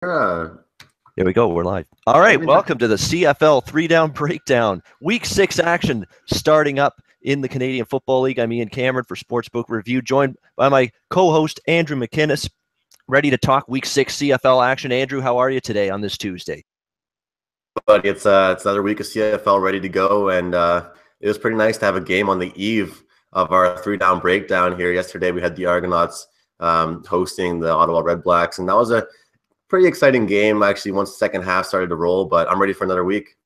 Here we go. We're live. All right. Every Welcome to the CFL 3-down breakdown. Week 6 action starting up in the Canadian Football League. I'm Ian Cameron for Sportsbook Review, joined by my co-host, Andrew McInnis, ready to talk Week 6 CFL action. Andrew, how are you today on this Tuesday? But it's another week of CFL ready to go, and it was pretty nice to have a game on the eve of our 3-down breakdown here. Yesterday we had the Argonauts hosting the Ottawa Red Blacks, and that was a pretty exciting game, actually, once the second half started to roll, but I'm ready for another week.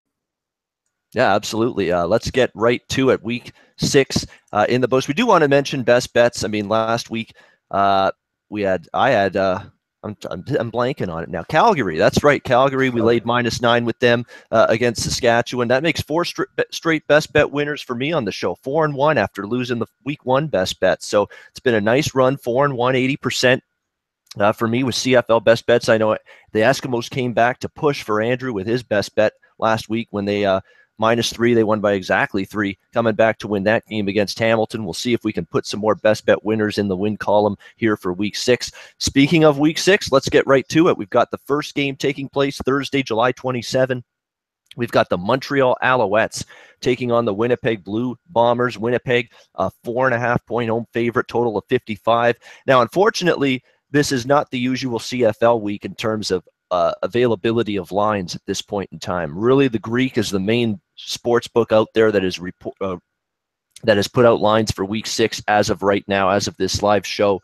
Yeah, absolutely. Let's get right to it. Week 6 in the books. We do want to mention best bets. I mean, last week I'm blanking on it now. Calgary, that's right. Calgary, we laid -9 with them against Saskatchewan. That makes 4 straight best bet winners for me on the show. 4-1 after losing the week 1 best bet. So it's been a nice run. 4-1, 80%. For me with CFL best bets. I know the Eskimos came back to push for Andrew with his best bet last week when they -3. They won by exactly 3, coming back to win that game against Hamilton. We'll see if we can put some more best bet winners in the win column here for week 6. Speaking of week 6, let's get right to it. We've got the first game taking place Thursday, July 27. We've got the Montreal Alouettes taking on the Winnipeg Blue Bombers. Winnipeg, a 4.5-point home favorite, total of 55. Now, unfortunately, this is not the usual CFL week in terms of availability of lines at this point in time. Really, the Greek is the main sports book out there that has put out lines for week 6 as of right now, as of this live show.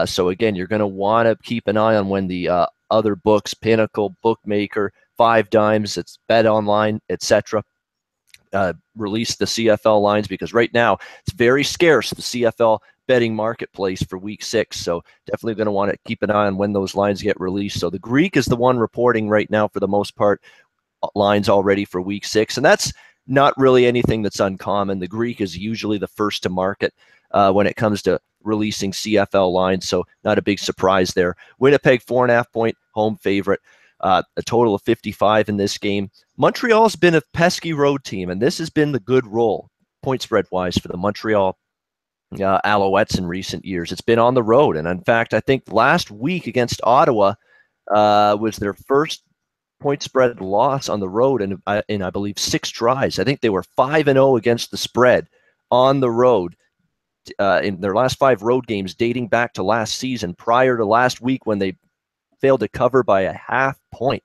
So again, you're going to want to keep an eye on when the other books, Pinnacle, Bookmaker, 5 Dimes, it's Bet Online, etc., release the CFL lines, because right now it's very scarce, the CFL betting marketplace for week 6. So definitely going to want to keep an eye on when those lines get released. So the Greek is the one reporting right now for the most part lines already for week 6. And that's not really anything that's uncommon. The Greek is usually the first to market when it comes to releasing CFL lines. So not a big surprise there. Winnipeg, 4.5-point home favorite. A total of 55 in this game. Montreal's been a pesky road team, and this has been the good roll, point spread wise, for the Montreal Alouettes in recent years. It's been on the road, and in fact, I think last week against Ottawa was their first point spread loss on the road in I believe 6 tries. I think they were 5-0 against the spread on the road in their last 5 road games, dating back to last season, prior to last week when they failed to cover by a half point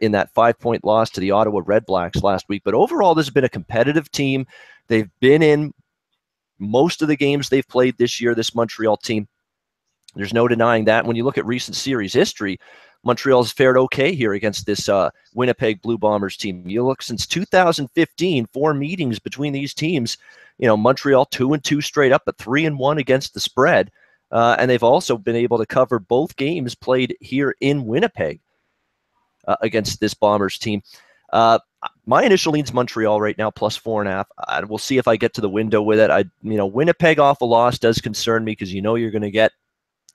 in that 5-point loss to the Ottawa Red Blacks last week. But overall, this has been a competitive team. They've been in most of the games they've played this year, this Montreal team. There's no denying that. When you look at recent series history, Montreal's fared okay here against this Winnipeg Blue Bombers team. You look since 2015, 4 meetings between these teams. You know, Montreal 2-2 straight up, but 3-1 against the spread. And they've also been able to cover both games played here in Winnipeg against this Bombers team. My initial lean's Montreal right now, plus 4.5. We'll see if I get to the window with it. Winnipeg off a loss does concern me, because you're going to get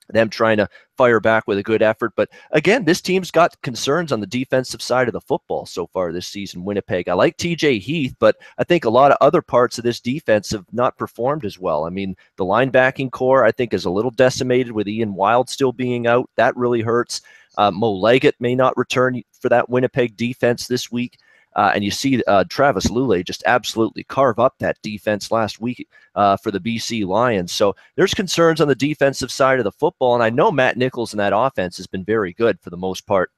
them trying to fire back with a good effort. But again, this team's got concerns on the defensive side of the football so far this season, Winnipeg. I like TJ Heath, but I think a lot of other parts of this defense have not performed as well. I mean, the linebacking core, I think, is a little decimated with Ian Wild still being out. That really hurts. Mo Leggett may not return for that Winnipeg defense this week. And you see Travis Lulay just absolutely carve up that defense last week for the BC Lions. So there's concerns on the defensive side of the football. And I know Matt Nichols in that offense has been very good for the most part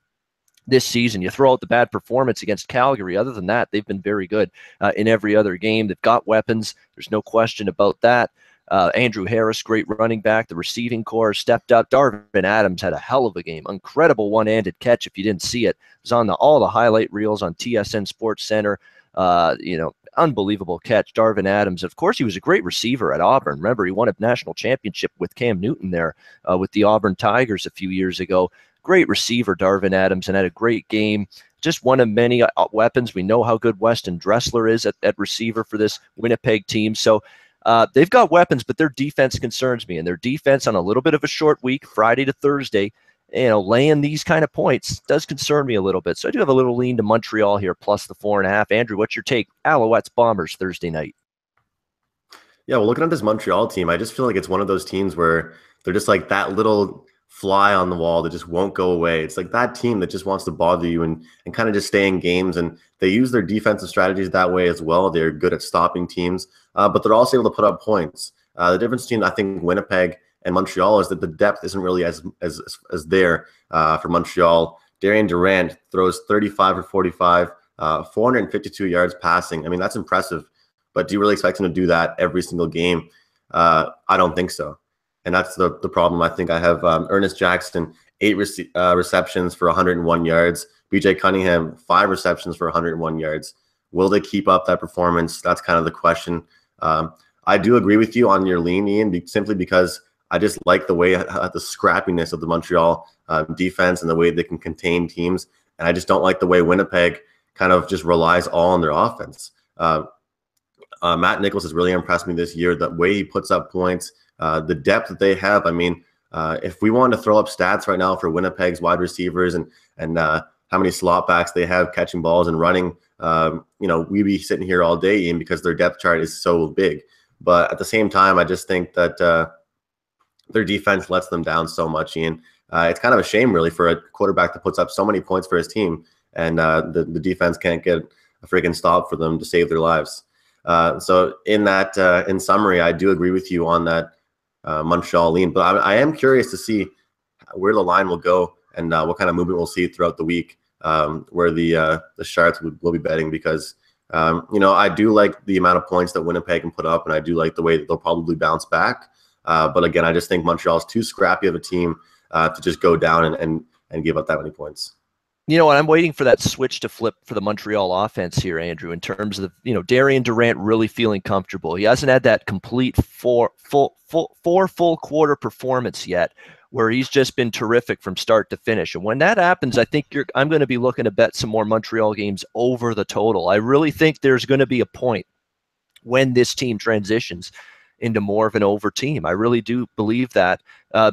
this season. You throw out the bad performance against Calgary. Other than that, they've been very good in every other game. They've got weapons. There's no question about that. Andrew Harris, great running back. The receiving core stepped up. Darvin Adams had a hell of a game. Incredible one-handed catch. If you didn't see it, it was on all the highlight reels on TSN Sports Center. Unbelievable catch. Darvin Adams. Of course, he was a great receiver at Auburn. Remember, he won a national championship with Cam Newton there with the Auburn Tigers a few years ago. Great receiver, Darvin Adams, and had a great game. Just one of many weapons. We know how good Weston Dressler is at receiver for this Winnipeg team. So they've got weapons, but their defense concerns me. And their defense on a little bit of a short week, Friday to Thursday, laying these kind of points does concern me a little bit. So I do have a little lean to Montreal here, plus the 4.5. Andrew, what's your take? Alouettes Bombers Thursday night. Yeah, well, looking at this Montreal team, I just feel like it's one of those teams where they're just like that little fly on the wall that just won't go away. It's like that team that just wants to bother you and kind of just stay in games. And they use their defensive strategies that way as well. They're good at stopping teams, but they're also able to put up points. The difference between, I think, Winnipeg and Montreal is that the depth isn't really as there for Montreal. Darian Durant throws 35 or 45, 452 yards passing. I mean, that's impressive. But do you really expect him to do that every single game? I don't think so. And that's the problem. I think I have Ernest Jackson, 8 receptions for 101 yards. BJ Cunningham, 5 receptions for 101 yards. Will they keep up that performance? That's kind of the question. I do agree with you on your lean, Ian, simply because I just like the way the scrappiness of the Montreal defense and the way they can contain teams. And I just don't like the way Winnipeg kind of just relies all on their offense. Matt Nichols has really impressed me this year. The way he puts up points, the depth that they have. I mean, if we wanted to throw up stats right now for Winnipeg's wide receivers and how many slot backs they have catching balls and running, we'd be sitting here all day, Ian, because their depth chart is so big. But at the same time, I just think that their defense lets them down so much, Ian. It's kind of a shame, really, for a quarterback that puts up so many points for his team, and the defense can't get a freaking stop for them to save their lives. So in summary, I do agree with you on that Montreal lean, but I am curious to see where the line will go and what kind of movement we'll see throughout the week, where the Sharks will be betting, because I do like the amount of points that Winnipeg can put up, and I do like the way that they'll probably bounce back. But again, I just think Montreal is too scrappy of a team to just go down and give up that many points. You know what? I'm waiting for that switch to flip for the Montreal offense here, Andrew, in terms of, Darian Durant really feeling comfortable. He hasn't had that complete four full quarter performance yet, where he's just been terrific from start to finish. And when that happens, I think I'm going to be looking to bet some more Montreal games over the total. I really think there's going to be a point when this team transitions into more of an over team. I really do believe that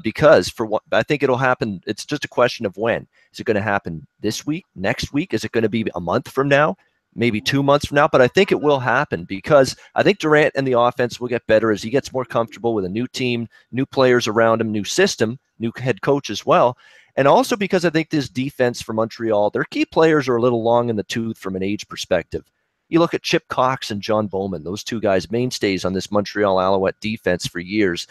because for what I think it'll happen, it's just a question of when. Is it going to happen this week, next week? Is it going to be a month from now, maybe 2 months from now? But I think it will happen, because I think Durant and the offense will get better as he gets more comfortable with a new team, new players around him, new system, new head coach as well. And also because I think this defense for Montreal, their key players are a little long in the tooth from an age perspective. You look at Chip Cox and John Bowman, those two guys, mainstays on this Montreal Alouette defense for years.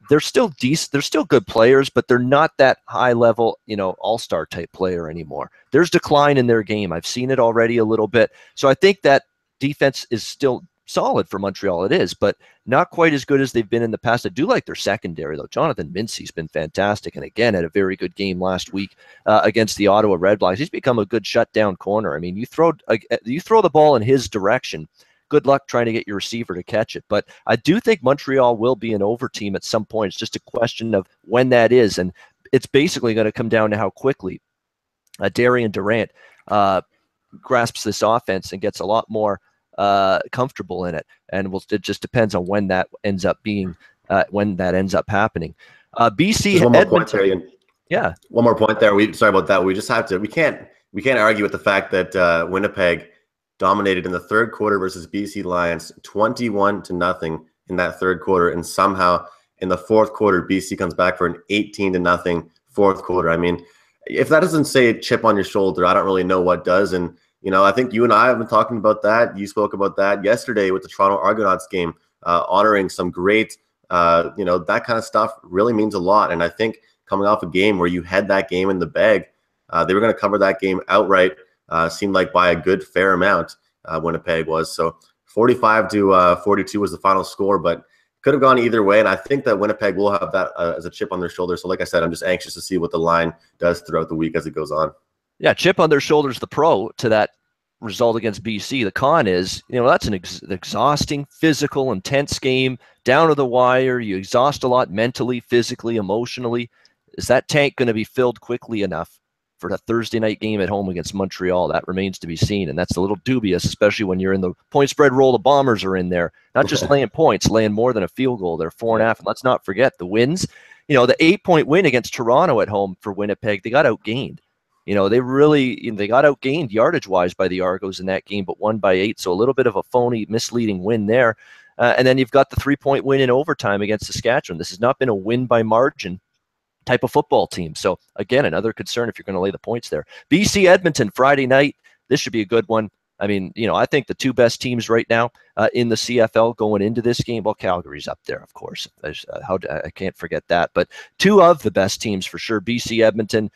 They're still decent. They're still good players, but they're not that high level, all-star type player anymore. There's decline in their game. I've seen it already a little bit. So I think that defense is still solid for Montreal. It is, but not quite as good as they've been in the past. I do like their secondary, though. Jonathan Mincy's been fantastic, and again, had a very good game last week against the Ottawa Redblacks. He's become a good shutdown corner. I mean, you throw the ball in his direction, good luck trying to get your receiver to catch it. But I do think Montreal will be an over team at some point. It's just a question of when that is, and it's basically going to come down to how quickly Darian Durant grasps this offense and gets a lot more comfortable in it. And it just depends on when that ends up being, when that ends up happening. BC, one more point there, Ian. Yeah. One more point there. Sorry about that. We just have to. We can't argue with the fact that Winnipeg dominated in the third quarter versus BC Lions 21-0 in that third quarter, and somehow in the fourth quarter BC comes back for an 18-0 fourth quarter. I mean, if that doesn't say a chip on your shoulder, I don't really know what does. And I think you and I have been talking about that. You spoke about that yesterday with the Toronto Argonauts game, honoring some great, that kind of stuff really means a lot. And I think coming off a game where you had that game in the bag, they were going to cover that game outright. Seemed like by a good fair amount, Winnipeg was. So 45-42 was the final score, but could have gone either way. And I think that Winnipeg will have that as a chip on their shoulder. So like I said, I'm just anxious to see what the line does throughout the week as it goes on. Yeah, chip on their shoulders, the pro to that result against BC. The con is, that's an exhausting, physical, intense game, down to the wire. You exhaust a lot mentally, physically, emotionally. Is that tank going to be filled quickly enough for the Thursday night game at home against Montreal? That remains to be seen, and that's a little dubious, especially when you're in the point spread role. The Bombers are in there, not just laying points, laying more than a field goal. They're 4.5, and let's not forget the wins. The 8-point win against Toronto at home for Winnipeg, they got outgained. They got outgained yardage-wise by the Argos in that game, but won by 8, so a little bit of a phony, misleading win there. And then you've got the 3-point win in overtime against Saskatchewan. This has not been a win by margin type of football team. So again, another concern if you're going to lay the points there. BC Edmonton Friday night. This should be a good one. I mean, I think the two best teams right now in the CFL going into this game, well, Calgary's up there, of course. I can't forget that. But two of the best teams for sure, BC Edmonton,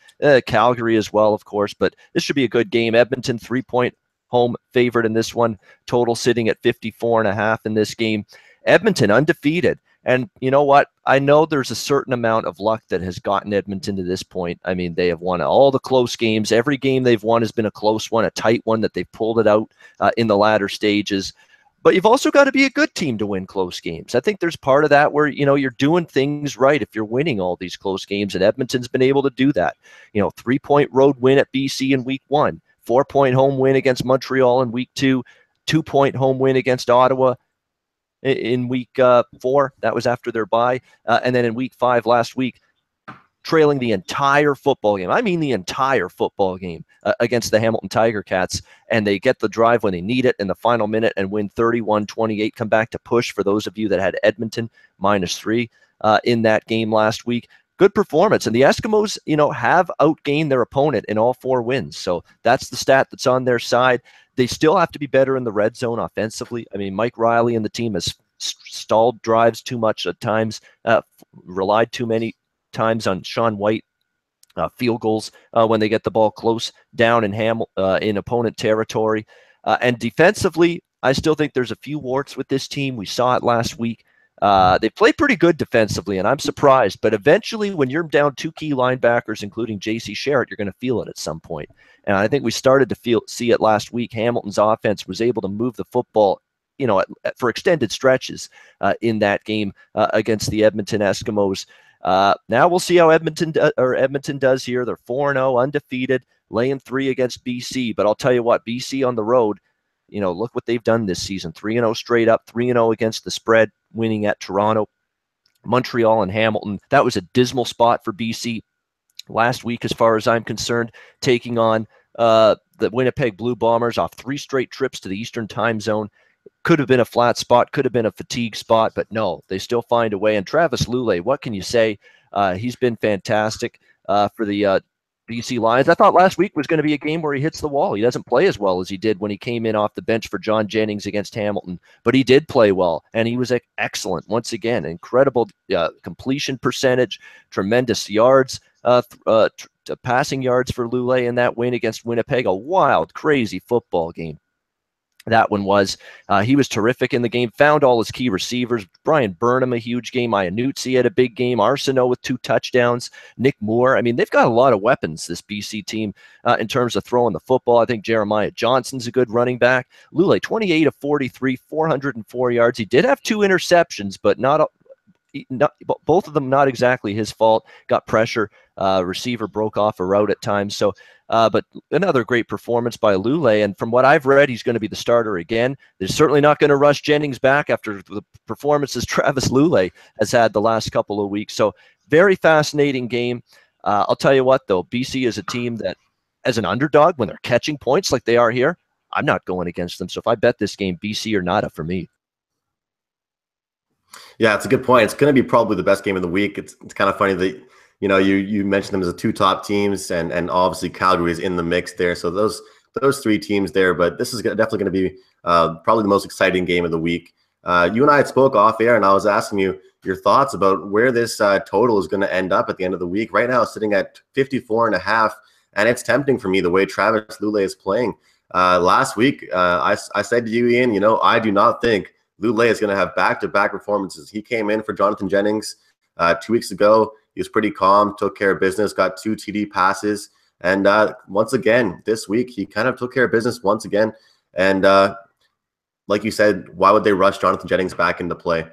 Calgary as well, of course. But this should be a good game. Edmonton 3-point home favorite in this one. Total sitting at 54.5 in this game. Edmonton undefeated. And you know what? I know there's a certain amount of luck that has gotten Edmonton to this point. I mean, they have won all the close games. Every game they've won has been a close one, a tight one that they've pulled it out in the latter stages. But you've also got to be a good team to win close games. I think there's part of that where, you're doing things right if you're winning all these close games, and Edmonton's been able to do that. 3-point road win at BC in week 1, 4-point home win against Montreal in week 2, 2-point home win against Ottawa in week 4. That was after their bye. And then in week 5 last week, trailing the entire football game. I mean the entire football game against the Hamilton Tiger Cats. And they get the drive when they need it in the final minute and win 31-28. Come back to push for those of you that had Edmonton -3 in that game last week. Good performance. And the Eskimos, have outgained their opponent in all 4 wins. So that's the stat that's on their side. They still have to be better in the red zone offensively. I mean, Mike Riley and the team has stalled drives too much at times, relied too many times on Sean White field goals when they get the ball close down in opponent territory. And defensively, I still think there's a few warts with this team. We saw it last week. They play pretty good defensively, and I'm surprised. But eventually, when you're down 2 key linebackers, including J.C. Sherritt, you're going to feel it at some point. And I think we started to see it last week. Hamilton's offense was able to move the football, for extended stretches in that game against the Edmonton Eskimos. Now we'll see how Edmonton does here. They're 4-0, undefeated, laying 3 against BC. But I'll tell you what, BC on the road, look what they've done this season. 3-0 straight up, 3-0 against the spread, winning at Toronto, Montreal, and Hamilton. That was a dismal spot for BC last week, as far as I'm concerned, taking on the Winnipeg Blue Bombers off 3 straight trips to the Eastern time zone. Could have been a flat spot, could have been a fatigue spot, but no, they still find a way. And Travis Lulay, what can you say? He's been fantastic for the BC Lions. I thought last week was going to be a game where he hits the wall. He doesn't play as well as he did when he came in off the bench for John Jennings against Hamilton, but he did play well, and he was excellent once again. Incredible completion percentage, tremendous yards, passing yards for Lulay in that win against Winnipeg. A wild, crazy football game that one was. He was terrific in the game, found all his key receivers. Brian Burnham, a huge game. Iannuzzi had a big game. Arsenault with 2 touchdowns. Nick Moore. I mean, they've got a lot of weapons, this BC team, in terms of throwing the football. I think Jeremiah Johnson's a good running back. Lulay, 28 of 43, 404 yards. He did have 2 interceptions, but both of them not exactly his fault. Got pressure. Receiver broke off a route at times. So, but another great performance by Lulay. And from what I've read, he's going to be the starter again. They're certainly not going to rush Jennings back after the performances Travis Lulay has had the last couple of weeks. So very fascinating game. I'll tell you what, though, BC is a team that, as an underdog, when they're catching points like they are here, I'm not going against them. So if I bet this game, BC or nada for me. Yeah, it's a good point. It's going to be probably the best game of the week. It's kind of funny that you mentioned them as the 2 top teams, and obviously Calgary is in the mix there. So those 3 teams there, but this is definitely going to be probably the most exciting game of the week. You and I had spoke off air, and I was asking you your thoughts about where this total is going to end up at the end of the week. Right now, it's sitting at 54.5, and it's tempting for me the way Travis Lulay is playing. Last week, I said to you, Ian, I do not think Lulay is going to have back-to-back performances. He came in for Jonathan Jennings 2 weeks ago. He was pretty calm, took care of business, got 2 TD passes. And once again, this week, he kind of took care of business once again. And like you said, why would they rush Jonathan Jennings back into play?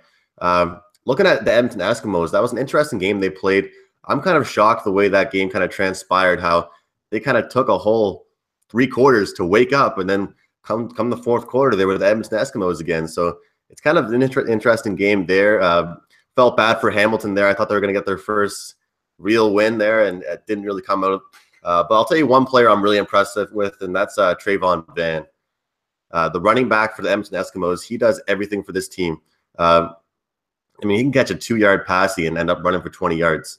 Looking at the Edmonton Eskimos, that was an interesting game they played. I'm kind of shocked the way that game kind of transpired, how they kind of took a whole 3 quarters to wake up, and then come the 4th quarter, they were the Edmonton Eskimos again. So it's kind of an interesting game there. Felt bad for Hamilton there. I thought they were going to get their first real win there, and it didn't really come out. But I'll tell you one player I'm really impressed with, and that's Trayvon Van. The running back for the Edmonton Eskimos. He does everything for this team. He can catch a 2-yard pass and end up running for 20 yards.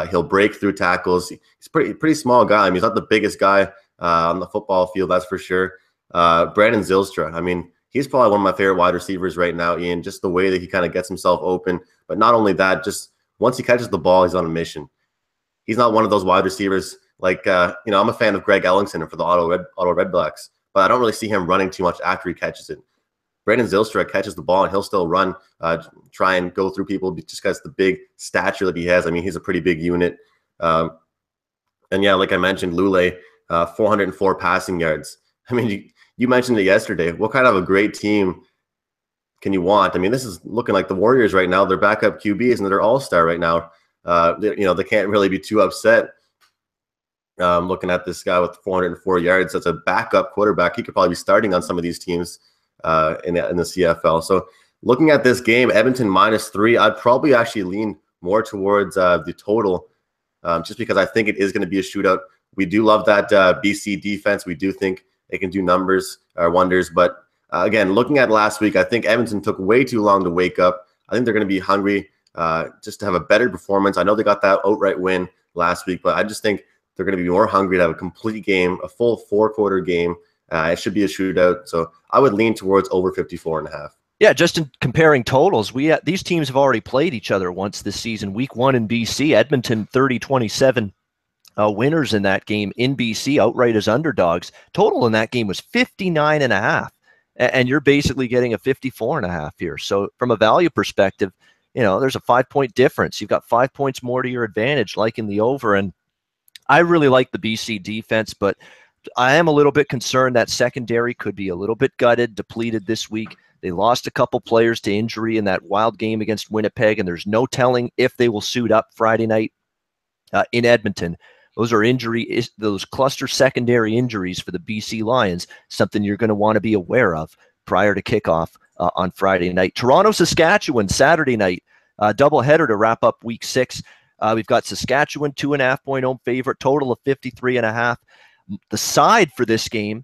He'll break through tackles. He's pretty small guy. I mean, he's not the biggest guy on the football field, that's for sure. Brandon Zylstra, I mean, he's probably one of my favorite wide receivers right now, Ian, just the way that he kind of gets himself open. But not only that, just once he catches the ball, he's on a mission. He's not one of those wide receivers like, I'm a fan of Greg Ellingson for the Ottawa Red Blacks, but I don't really see him running too much after he catches it. Brandon Zylstra catches the ball and he'll still run, try and go through people just because the big stature that he has. I mean, he's a pretty big unit. And yeah, like I mentioned, Lule, 404 passing yards. I mean, you mentioned it yesterday. What kind of a great team can you want? I mean, this is looking like the Warriors right now. Their backup QBs and they're all-star right now. They can't really be too upset. Looking at this guy with 404 yards, that's a backup quarterback. He could probably be starting on some of these teams in the CFL. So looking at this game, Edmonton -3, I'd probably actually lean more towards the total just because I think it is going to be a shootout. We do love that BC defense. We do think they can do wonders. But again, looking at last week, I think Edmonton took way too long to wake up. I think they're going to be hungry just to have a better performance. I know they got that outright win last week, but I just think they're going to be more hungry to have a complete game, a full 4-quarter game. It should be a shootout. So I would lean towards over 54.5. Yeah, just in comparing totals, these teams have already played each other once this season. Week 1 in BC, Edmonton 30-27 winners in that game in BC, outright as underdogs. Total in that game was 59.5, and you're basically getting a 54.5 here. So from a value perspective, there's a 5-point difference. You've got 5 points more to your advantage, like in the over. And I really like the BC defense, but I am a little bit concerned that secondary could be a little bit gutted, depleted this week. They lost a couple players to injury in that wild game against Winnipeg, and there's no telling if they will suit up Friday night in Edmonton. Those are those cluster secondary injuries for the BC Lions, something you're going to want to be aware of prior to kickoff on Friday night. Toronto, Saskatchewan, Saturday night, doubleheader to wrap up week 6. We've got Saskatchewan, 2.5-point home favorite, total of 53.5. The side for this game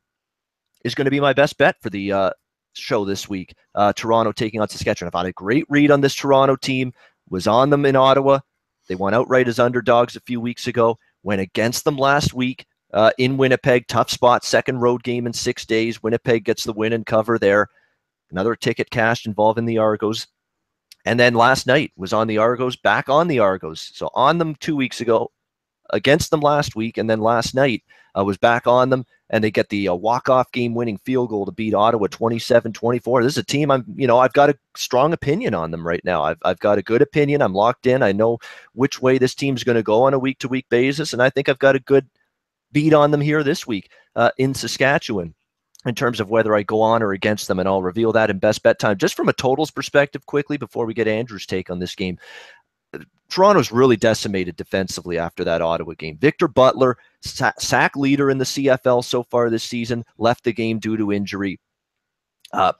is going to be my best bet for the show this week. Toronto taking on Saskatchewan. I've had a great read on this Toronto team, was on them in Ottawa. They won outright as underdogs a few weeks ago, went against them last week in Winnipeg. Tough spot, second road game in 6 days. Winnipeg gets the win and cover there. Another ticket cashed involving the Argos. And then last night was on the Argos, back on the Argos. So on them 2 weeks ago, against them last week, and then last night was back on them, and they get the walk-off game-winning field goal to beat Ottawa 27-24. This is a team I've got a strong opinion on them right now. I've got a good opinion. I'm locked in. I know which way this team's going to go on a week-to-week basis, and I think I've got a good beat on them here this week in Saskatchewan in terms of whether I go on or against them, and I'll reveal that in best bet time. Just from a totals perspective quickly before we get Andrew's take on this game, Toronto's really decimated defensively after that Ottawa game. Victor Butler, sack leader in the CFL so far this season, left the game due to injury.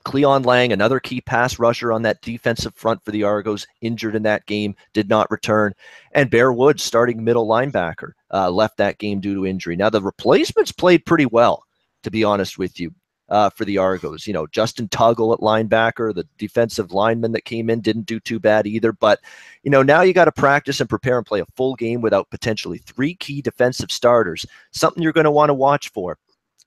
Cleon Lang, another key pass rusher on that defensive front for the Argos, injured in that game, did not return. And Bear Woods, starting middle linebacker, left that game due to injury. Now, the replacements played pretty well, to be honest with you. For the Argos, Justin Tuggle at linebacker, the defensive lineman that came in didn't do too bad either. But, now you got to practice and prepare and play a full game without potentially 3 key defensive starters, something you're going to want to watch for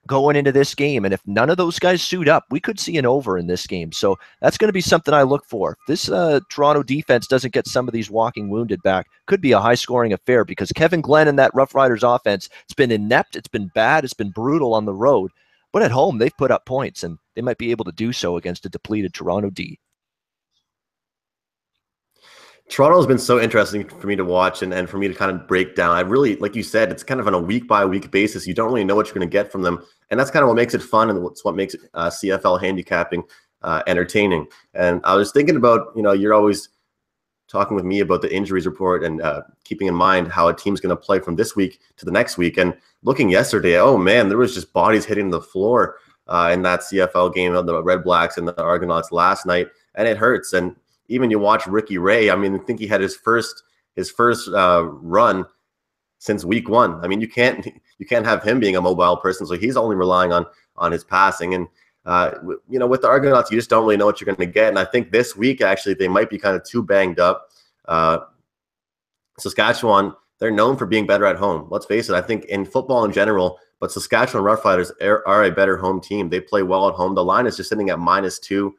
going into this game. And if none of those guys suit up, we could see an over in this game. So that's going to be something I look for. If this Toronto defense doesn't get some of these walking wounded back, could be a high-scoring affair because Kevin Glenn and that Rough Riders offense, it's been inept, it's been bad, it's been brutal on the road. But at home, they've put up points, and they might be able to do so against a depleted Toronto D. Toronto has been so interesting for me to watch and for me to kind of break down. I really, like you said, it's kind of on a week-by-week basis. You don't really know what you're going to get from them, and that's kind of what makes it fun and what makes it CFL handicapping entertaining. And I was thinking about, you're always talking with me about the injuries report and keeping in mind how a team's going to play from this week to the next week. And looking yesterday, oh man, there was just bodies hitting the floor in that CFL game of the Red Blacks and the Argonauts last night, and it hurts. And even you watch Ricky Ray, I mean, I think he had his first run since week 1. I mean, you can't have him being a mobile person, so he's only relying on his passing. And with the Argonauts, you just don't really know what you're going to get. And I think this week, actually, they might be kind of too banged up. Saskatchewan they're known for being better at home. Let's face it. I think in football in general, but Saskatchewan Roughriders are a better home team. They play well at home. The line is just sitting at -2.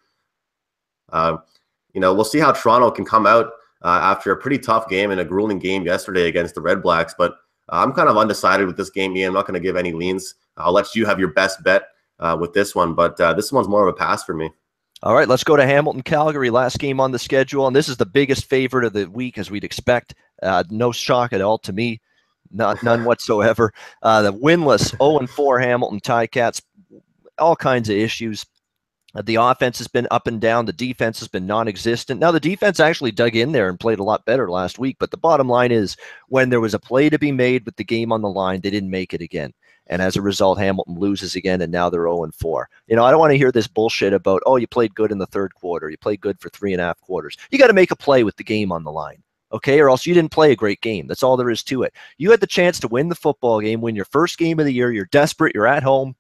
We'll see how Toronto can come out after a pretty tough game and a grueling game yesterday against the Red Blacks. But I'm kind of undecided with this game, Ian. I'm not going to give any leans. I'll let you have your best bet with this one, but this one's more of a pass for me. All right, let's go to Hamilton, Calgary, last game on the schedule. And this is the biggest favorite of the week, as we'd expect. No shock at all to me, none whatsoever. The winless 0-4 Hamilton Ticats, all kinds of issues. The offense has been up and down. The defense has been non-existent. Now, the defense actually dug in there and played a lot better last week. But the bottom line is, when there was a play to be made with the game on the line, they didn't make it again. And as a result, Hamilton loses again, and now they're 0-4. I don't want to hear this bullshit about, oh, you played good in the third quarter. You played good for 3.5 quarters. You got to make a play with the game on the line, okay? Or else you didn't play a great game. That's all there is to it. You had the chance to win the football game, win your first game of the year. You're desperate. You're at home.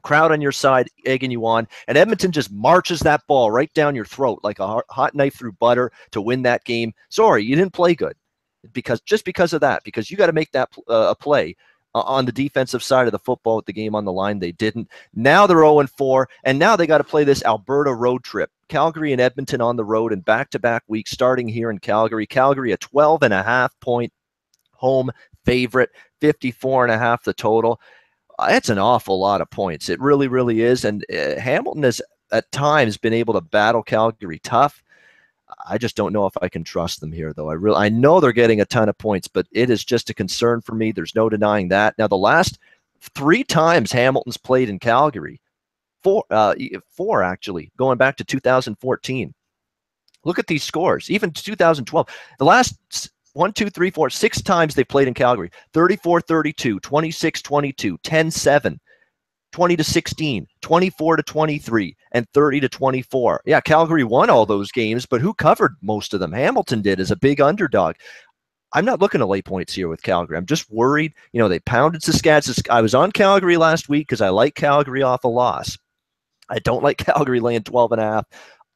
Crowd on your side, egging you on. And Edmonton just marches that ball right down your throat like a hot knife through butter to win that game. Sorry, you didn't play good because of that, because you got to make that a play. On the defensive side of the football with the game on the line, they didn't. Now they're 0-4, and now they got to play this Alberta road trip. Calgary and Edmonton on the road in back-to-back weeks, starting here in Calgary. Calgary, a 12.5-point home favorite, 54.5 the total. It's an awful lot of points. It really, really is. And Hamilton has at times been able to battle Calgary tough. I just don't know if I can trust them here, though. I know they're getting a ton of points, but it is just a concern for me. There's no denying that. Now, the last 3 times Hamilton's played in Calgary, four actually, going back to 2014. Look at these scores, even 2012. The last 6 times they played in Calgary: 34-32, 26-22, 10-7. 20-16, 24-23, and 30-24. Yeah, Calgary won all those games, but who covered most of them? Hamilton did as a big underdog. I'm not looking to lay points here with Calgary. I'm just worried. They pounded Saskatchewan. I was on Calgary last week because I like Calgary off a loss. I don't like Calgary laying 12.5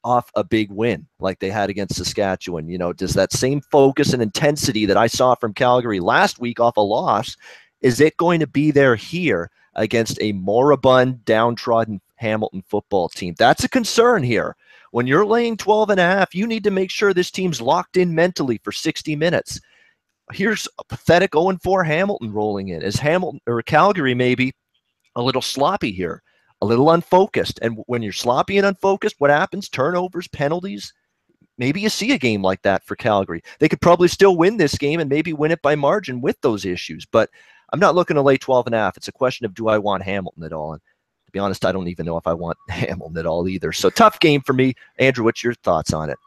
off a big win like they had against Saskatchewan. Does that same focus and intensity that I saw from Calgary last week off a loss, is it going to be there here against a moribund, downtrodden Hamilton football team? That's a concern here. When you're laying 12.5, you need to make sure this team's locked in mentally for 60 minutes. Here's a pathetic 0-4 Hamilton rolling in. Is Hamilton or Calgary maybe a little sloppy here, a little unfocused? And when you're sloppy and unfocused, what happens? Turnovers, penalties. Maybe you see a game like that for Calgary. They could probably still win this game and maybe win it by margin with those issues. But I'm not looking to lay 12.5. It's a question of, do I want Hamilton at all? And to be honest, I don't even know if I want Hamilton at all either. So tough game for me. Andrew, what's your thoughts on it?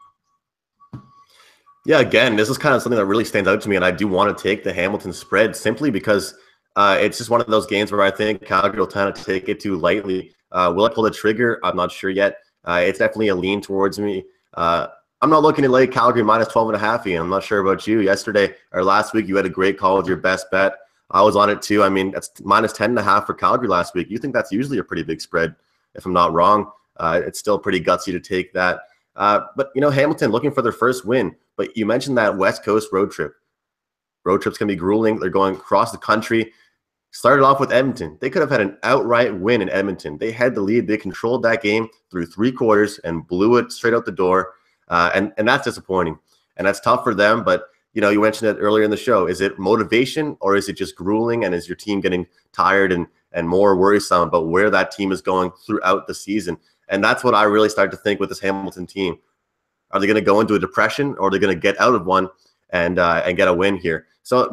Yeah, again, this is kind of something that really stands out to me, and I do want to take the Hamilton spread simply because it's just one of those games where I think Calgary will tend to take it too lightly. Will I pull the trigger? I'm not sure yet. It's definitely a lean towards me. I'm not looking to lay Calgary minus 12.5, Ian. I'm not sure about you. Yesterday or last week, you had a great call with your best bet. I was on it too. I mean, that's minus 10.5 for Calgary last week. You think that's usually a pretty big spread, if I'm not wrong. It's still pretty gutsy to take that. But, Hamilton looking for their first win. But you mentioned that West Coast road trip. Road trips can be grueling. They're going across the country. Started off with Edmonton. They could have had an outright win in Edmonton. They had the lead. They controlled that game through 3 quarters and blew it straight out the door. And that's disappointing. And that's tough for them. But, you mentioned it earlier in the show. Is it motivation or is it just grueling? And is your team getting tired and more worrisome about where that team is going throughout the season? And that's what I really start to think with this Hamilton team. Are they going to go into a depression, or are they going to get out of one and get a win here? So,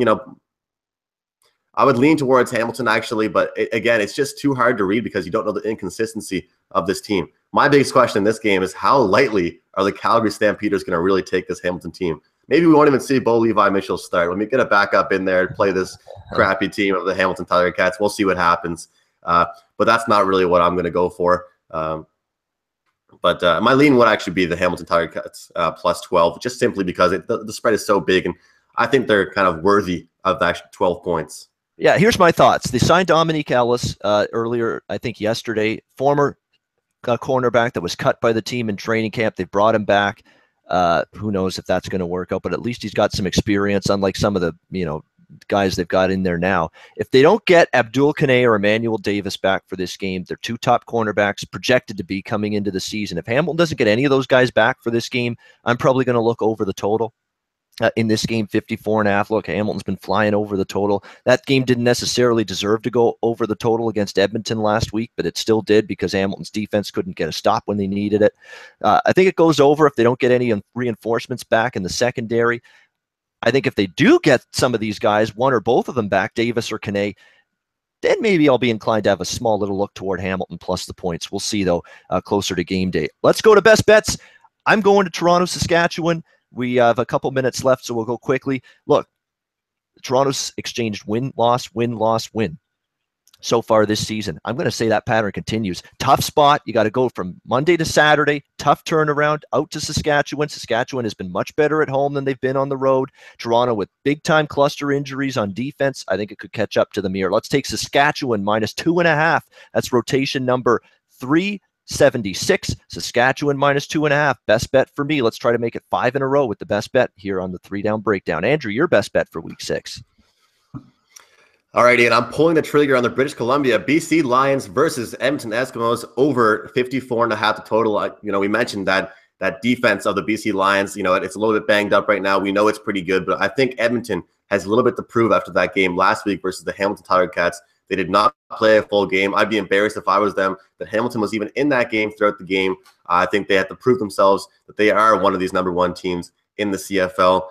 I would lean towards Hamilton actually, but again, it's just too hard to read because you don't know the inconsistency of this team. My biggest question in this game is, how lightly are the Calgary Stampeders going to really take this Hamilton team? Maybe we won't even see Bo Levi Mitchell start. Let me get a backup in there and play this crappy team of the Hamilton Tiger Cats. We'll see what happens. But that's not really what I'm going to go for. But my lean would actually be the Hamilton Tiger Cats plus 12, just simply because the spread is so big, and I think they're kind of worthy of that 12 points. Yeah, here's my thoughts. They signed Dominique Ellis earlier, I think yesterday, former cornerback that was cut by the team in training camp. They brought him back. Who knows if that's going to work out, but at least he's got some experience, unlike some of the, guys they've got in there now. If they don't get Abdul Kanay or Emmanuel Davis back for this game, their two top cornerbacks projected to be coming into the season. If Hamilton doesn't get any of those guys back for this game, I'm probably going to look over the total. In this game, 54.5. Look, Hamilton's been flying over the total. That game didn't necessarily deserve to go over the total against Edmonton last week, but it still did because Hamilton's defense couldn't get a stop when they needed it. I think it goes over if they don't get any reinforcements back in the secondary. I think if they do get some of these guys, one or both of them back, Davis or Kanay, then maybe I'll be inclined to have a small little look toward Hamilton plus the points. We'll see, though, closer to game day. Let's go to best bets. I'm going to Toronto, Saskatchewan. We have a couple minutes left, so we'll go quickly. Look, Toronto's exchanged win, loss, win, loss, win so far this season. I'm going to say that pattern continues. Tough spot. You got to go from Monday to Saturday. Tough turnaround out to Saskatchewan. Saskatchewan has been much better at home than they've been on the road. Toronto with big-time cluster injuries on defense. I think it could catch up to the mirror. Let's take Saskatchewan minus 2.5. That's rotation number 376. Saskatchewan minus 2.5. Best bet for me. Let's try to make it 5 in a row with the best bet here on the 3-down breakdown. Andrew, your best bet for week 6. Alrighty, and I'm pulling the trigger on the British Columbia BC Lions versus Edmonton Eskimos over 54.5 the total. We mentioned that defense of the BC Lions, it's a little bit banged up right now. We know it's pretty good, but I think Edmonton has a little bit to prove after that game last week versus the Hamilton Tiger Cats. They did not play a full game. I'd be embarrassed if I was them that Hamilton was even in that game throughout the game. I think they have to prove themselves that they are one of these number one teams in the CFL.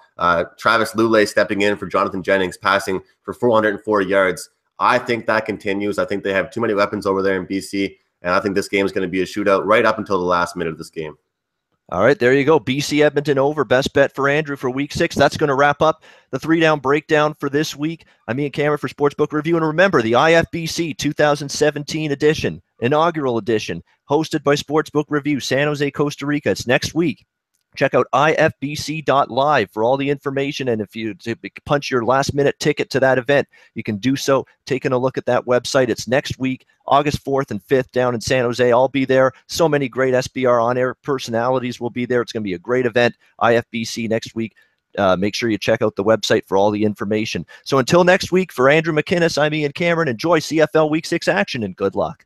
Travis Lulay stepping in for Jonathan Jennings, passing for 404 yards. I think that continues. I think they have too many weapons over there in BC, and I think this game is going to be a shootout right up until the last minute of this game. All right, there you go. BC Edmonton over. Best bet for Andrew for week 6. That's going to wrap up the 3-down breakdown for this week. I'm Ian Cameron for Sportsbook Review. And remember, the IFBC 2017 edition, inaugural edition, hosted by Sportsbook Review, San Jose, Costa Rica. It's next week. Check out ifbc.live for all the information. And if you punch your last-minute ticket to that event, you can do so taking a look at that website. It's next week, August 4th and 5th down in San Jose. I'll be there. So many great SBR on-air personalities will be there. It's going to be a great event. IFBC next week. Make sure you check out the website for all the information. So until next week, for Andrew McInnis, I'm Ian Cameron. Enjoy CFL Week 6 action and good luck.